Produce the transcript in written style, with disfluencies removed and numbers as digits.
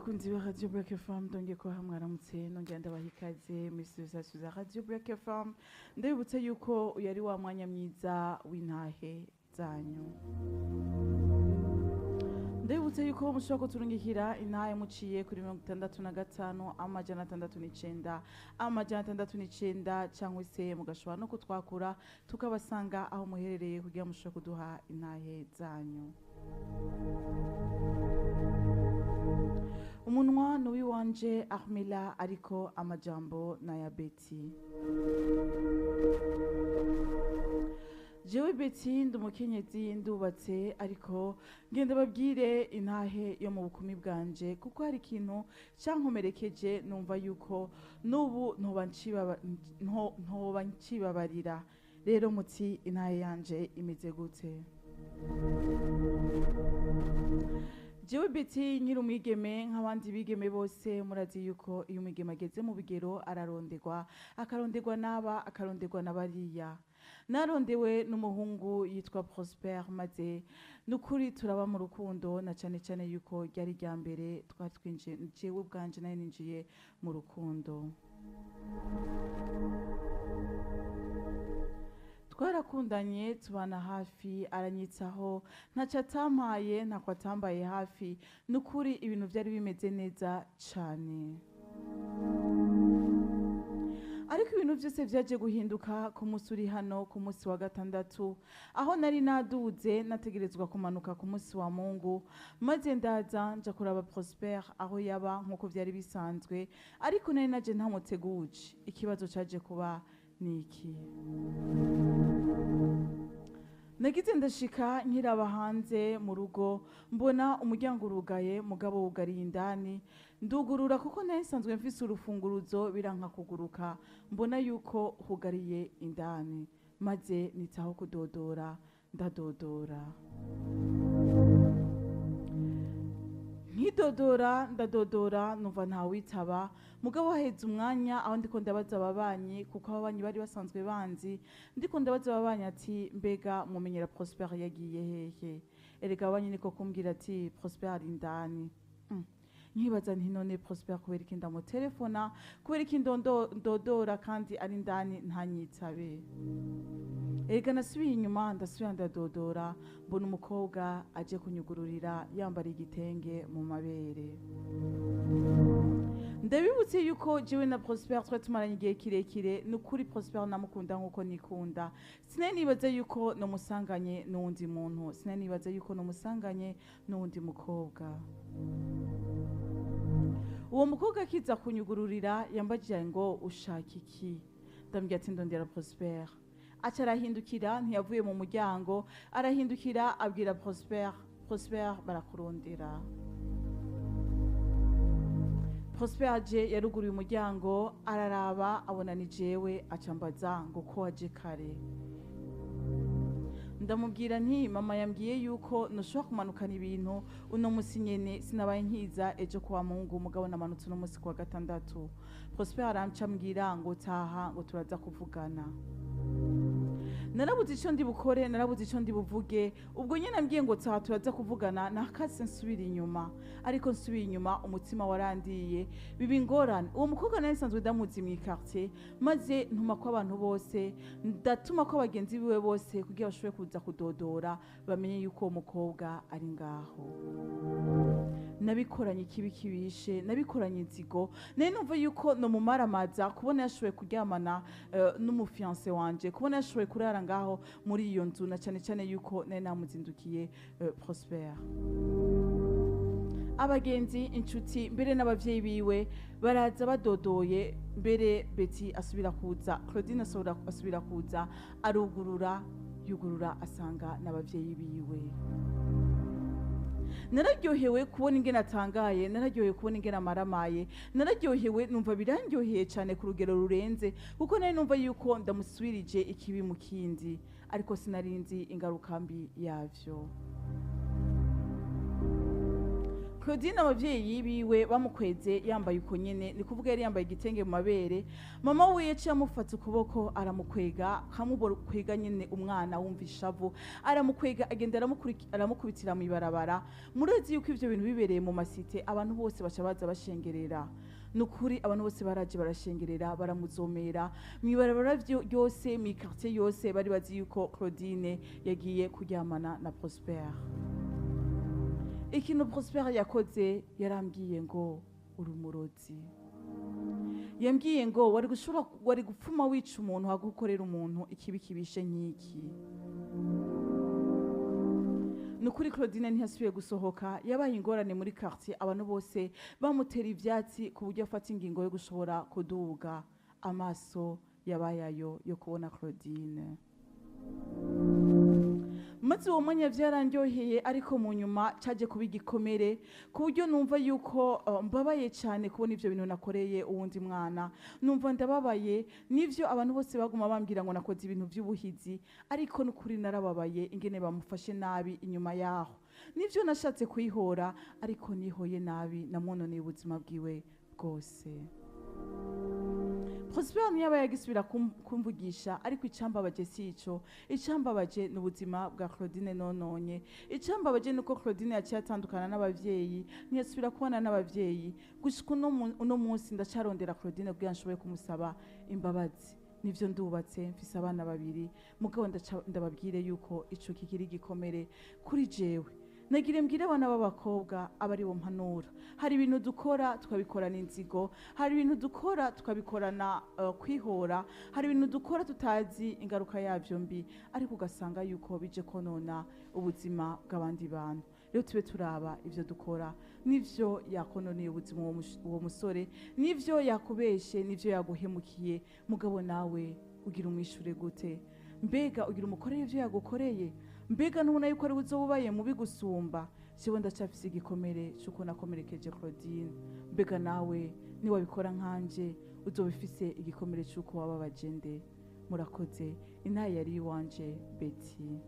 bakunzi ba Radio Black FM ndongeye ko hamwaramutse nongeye ndabaha ikaze muri studio za Radio Black FM ndabibutse yuko uyu ari wa mwanya mwiza w'intahe zanyu ndabibutse yuko mushobora kuturungikira intahe muciye kuri 65 amajana 69 amajana 69 cyangwa se mugashobora no kutwakura tukabasanga aho muherereye kugira mushobora kuduha intahe zanyu. Umunwa nuwi wanje Ahmila ariko amajambo na ya Betty. Jewe Betty ndumukenyezi ndubatse ariko ngende babwire intahe yo mu bukumi bwanje kuko hari ikintu cyankomerekeje numva yuko nubu ntoba ncibabarira. Rero muti intahe yanje imeze gute? Jewe Betty nyiri umwigeme nk'abandi bigeme bose murazi yuko iyo umwigeme ageze mu bigero araronderwa n'aba akaronderwa n'abariya. Narondewe n'umuhungu yitwa Prosper maze nukuri turaba mu rukundo na cyane cyane yuko ryari rya mbere twatwinjiye jewe ubwanje nayo ninjiye mu rukundo. Twarakundanye tubana hafi aranyitsaho ntacyo atampaye ntako atambaye hafi nukuri ibintu byari bimeze neza cyane. Ariko ibintu byose byaje guhinduka ku munsi uri hano ku munsi wa gatandatu aho nari naduze nategerezwa kumanuka ku munsi wa Mungu maze ndaza nja kuraba Prosper aho yaba nkuko byari bisanzwe ariko nari naje ntamuteguje. Ikibazo cyaje kuba niki? Nagize ndashika nkiraba hanze mu rugo mbona umuryango urugaye mugabo wugariye indani ndugurura kuko nari nsanzwe mfise urufunguruzo biranka kuguruka mbona yuko hugariye indani maze nitaho kudodora ndadodora ndadodora numva nta witaba mugabo haheze umwanya aho ndiko ndabaza ababanyi kuko ababanyi bari basanzwe banzi ndiko ndabaza ababanyi ati mbega mumenyera Prosper yagiye hehe? Erega ababanyi niko kumbwira ati Prosper ari indani. Nkibaza nti none Prosper kubera iki ndamutelefona kubera iki ndodora kandi ari indani ntanyitabe? Erega nasubiye inyuma ndasubira ndadodora mbona umukobwa aje kunyugururira yambara igitenge mu mabere. Ndabibutse yuko jewe na Prosper twatumaranye igihe kirekire nukuri Prosper namukunda nkuko nikunda. Sinanibaza yuko no musanganye n'undi muntu, sinanibaza yuko no musanganye n'undi mukobwa. Uwo mukobwa akiza kunyugururira yambajije ngo ushaka iki? Ndambwira ati ndondera Prosper. Aca arahindukira ntiyavuye mu muryango arahindukira abwira Prosper barakurondera. Prosper aje yaruguruye umuryango araraba abona ni jewe acambaza ngo ko waje kare. Ndamubwira nti mama yambwiye yuko nushobora kumanukana ibintu uno musi nyene sinabaye nkiza ejo kwa Mungu mugabo namanutse uno musi kwa gatandatu. Prosper arancambwira ngo taha ngo turaza kuvugana. Narabuze icyo ndi bukore narabuze icyo ndi buvuge ubwo nyine nambwiye ngo taha turaza kuvugana nakase nsubira inyuma ariko nsubira inyuma umutima warandiye bibi ngorane. Uwo mukobwa nari nsanzwe ndamuzi mu quartier maze ntuma ko abantu bose ndatuma ko abagenzi biwe bose kugira bashobore kuza kudodora bamenye yuko uwo mukobwa ari ngaho. Nabikoranye ikibi kibishe nabikoranye inzigo nari numva yuko no mumaramaza kubona yashoboye kuryamana n'umufiance wanje kubona yashoboye kurara ngaho muri iyo nzu na cyane cyane yuko nari namuzindukiye Prosper. Abagenzi inshuti mbere n'abavyeyi biwe baraza badodoye mbere Betty asubira kuza Claudine asubira kuza yugurura asanga n'abavyeyi biwe. Nararyohewe kubona ingene atangaye nararyohewe kubona ingene amaramaye nararyohewe numva birandyoheye cyane ku rugero rurenze kuko nari numva yuko ndamusubirije ikibi mu kindi ariko sinarinzi ingaruka mbi yavyo. Claudine abavyeyi biwe bamukweze yambaye uko nyene, ni kuvuga yari yambaye igitenge mu mabere. Mama we yaciye amufata ukuboko aramukwega, kwega nyene umwana wumva ishavu, aramukwega agenda aramukubitira mu ibarabara. Murazi yuko ivyo bintu bibereye mu masite, abantu bose baca baza bashengerera. Nukuri abantu bose baraje barashengerera, baramuzomera mwibarabara ryose, mi quartier yose bari bazi yuko Claudine yagiye kuryamana na Prosper. Ikintu Prosper yakoze, yarambwiye ngo uri umurozi. Yambwiye ngo wari gupfuma wica umuntu hagukorera umuntu ikibi kibishe nk'iki. Nukuri Claudine ntiyasubiye gusohoka, yabaye ingorane muri quartier, abantu bose bamutera ivyatsi ku buryo afata ingingo yo gushobora kuduga. Amaso yabayayo yo kubona Claudine. Maze uwo mwanya vyarandyoheye, ariko mu nyuma caje kuba igikomere ku buryo numva yuko mbabaye cyane kubona ivyo bintu nakoreye uwundi mwana. Numva ndababaye, nivyo abantu bose baguma bambwira ngo nakoze ibintu vy'ubuhizi, ariko nukuri narababaye ingene bamufashe nabi inyuma yaho. Nivyo nashatse kwihora, ariko nihoye nabi, namwononeye ubuzima bwiwe bwose. Prosper ntiyaba yagisubira kumvugisha, ariko icambabaje sico. Icambabaje n'ubuzima bwa Claudine nononye. Icambabaje nuko Claudine yaciye atandukana n'abavyeyi, ntiyasubira kubana n'abavyeyi. Gushika uno munsi ndacarondera Claudine kugira nshoboye kumusaba imbabazi. Nivyo ndubatse, mfise abana 2, mugabo ndababwire yuko ico kikiri igikomere kuri jewe. Nagire mbwire abana b'abakobwa abari bo mpanura. Hari ibintu dukora tukabikorana inzigo, hari ibintu dukora tukabikorana kwihora, hari ibintu dukora tutazi ingaruka yavyo mbi, ariko ugasanga yuko bije konona ubuzima bw'abandi bantu. Rero tube turaba ivyo dukora, nivyo yakononeye ubuzima uwo musore, nivyo yakubeshe, nivyo yaguhemukiye. Mugabo nawe ugira umwishure gute? Mbega ugira umukoreye ivyo yagukoreye? Mbega nubona yuko ari uzobubaye mubi gusumba? Jewe ndacafise igikomere cyuko nakomerekeje Claudine. Mbega nawe ni wabikora nkanje uzobifise igikomere cyuko wababaje nde? Murakoze. Intahe yari iwanje Betty.